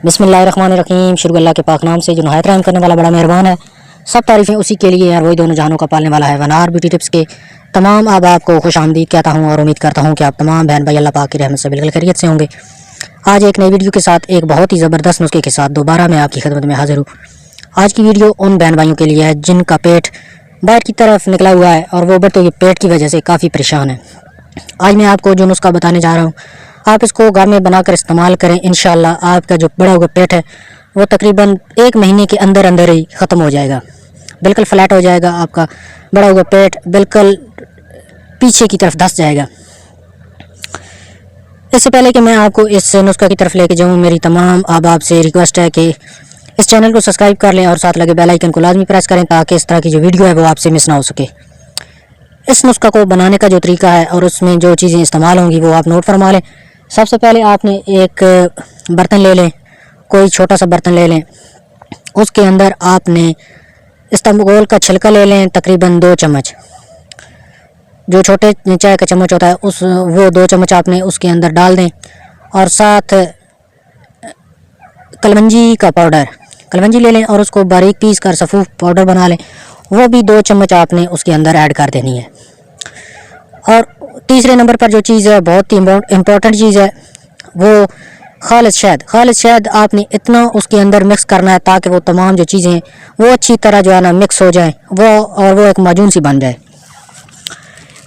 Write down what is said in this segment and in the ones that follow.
बिस्मिल्लाहिर्रहमानिर्रहीम। शुरू अल्लाह के पाक नाम से जो नहायत रहम करने वाला बड़ा मेहरबान है। सब तारीफ़ें उसी के लिए यार, वही दोनों जहानों का पालने वाला है। वनार ब्यूटी टिप्स के तमाम आप को खुश आमदीद कहता हूँ और उम्मीद करता हूँ कि आप तमाम बहन भाई अल्लाह पाक की रहमत से बिल्कुल खैरियत से होंगे। आज एक नई वीडियो के साथ, एक बहुत ही ज़बरदस्त नुस्खे के साथ दोबारा मैं आपकी खिदमत में हाजिर हूँ। आज की वीडियो उन बहन भाइयों के लिए है जिनका पेट बाहर की तरफ निकला हुआ है और वो बढ़ते हुए पेट की वजह से काफ़ी परेशान है। आज मैं आपको जो नुस्खा बताने जा रहा हूँ, आप इसको घर में बनाकर इस्तेमाल करें। इंशाल्लाह आपका जो बड़ा हुआ पेट है वो तकरीबन 1 महीने के अंदर अंदर ही ख़त्म हो जाएगा, बिल्कुल फ्लैट हो जाएगा। आपका बड़ा हुआ पेट बिल्कुल पीछे की तरफ धंस जाएगा। इससे पहले कि मैं आपको इस नुस्खा की तरफ लेके जाऊँ, मेरी तमाम आप से रिक्वेस्ट है कि इस चैनल को सब्सक्राइब कर लें और साथ लगे बेल आइकन को लाजमी प्रेस करें ताकि इस तरह की जो वीडियो है वो आपसे मिस ना हो सके। इस नुस्खा को बनाने का जो तरीका है और उसमें जो चीज़ें इस्तेमाल होंगी वो आप नोट फरमा लें। सबसे पहले आपने एक बर्तन ले लें, कोई छोटा सा बर्तन ले लें। उसके अंदर आपने इस्तेमाल का छिलका ले लें, तकरीबन 2 चम्मच। जो छोटे चाय का चम्मच होता है वो 2 चम्मच आपने उसके अंदर डाल दें। और साथ कलवंजी का पाउडर, कलवंजी ले लें और उसको बारीक पीस कर सफ़ूफ पाउडर बना लें, वो भी 2 चम्मच आपने उसके अंदर ऐड कर देनी है। और तीसरे नंबर पर जो चीज़ है, बहुत ही इम्पोर्टेंट चीज़ है, वो खालिस शहद। खालिस शहद आपने इतना उसके अंदर मिक्स करना है ताकि वो तमाम जो चीज़ें वो अच्छी तरह जो है ना मिक्स हो जाए वो एक माजून सी बन जाए।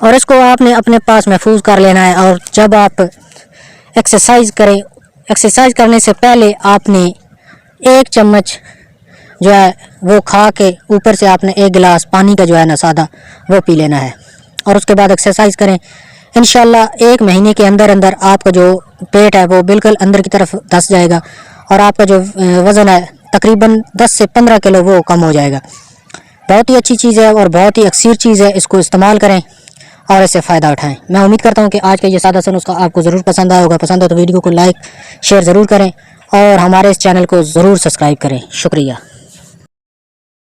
और इसको आपने अपने पास महफूज कर लेना है। और जब आप एक्सरसाइज करें, एक्सरसाइज करने से पहले आपने 1 चम्मच जो है वो खा के ऊपर से आपने 1 गिलास पानी का जो है ना सादा वो पी लेना है। और उसके बाद एक्सरसाइज करें। इंशाल्लाह 1 महीने के अंदर अंदर आपका जो पेट है वो बिल्कुल अंदर की तरफ धंस जाएगा और आपका जो वज़न है तकरीबन 10 से 15 किलो वो कम हो जाएगा। बहुत ही अच्छी चीज़ है और बहुत ही अक्सर चीज़ है, इसको इस्तेमाल करें और इससे फ़ायदा उठाएं। मैं उम्मीद करता हूं कि आज का ये सादा सा नुस्खा आपको ज़रूर पसंद आया होगा। पसंद हो तो वीडियो को लाइक शेयर ज़रूर करें और हमारे इस चैनल को ज़रूर सब्सक्राइब करें। शुक्रिया।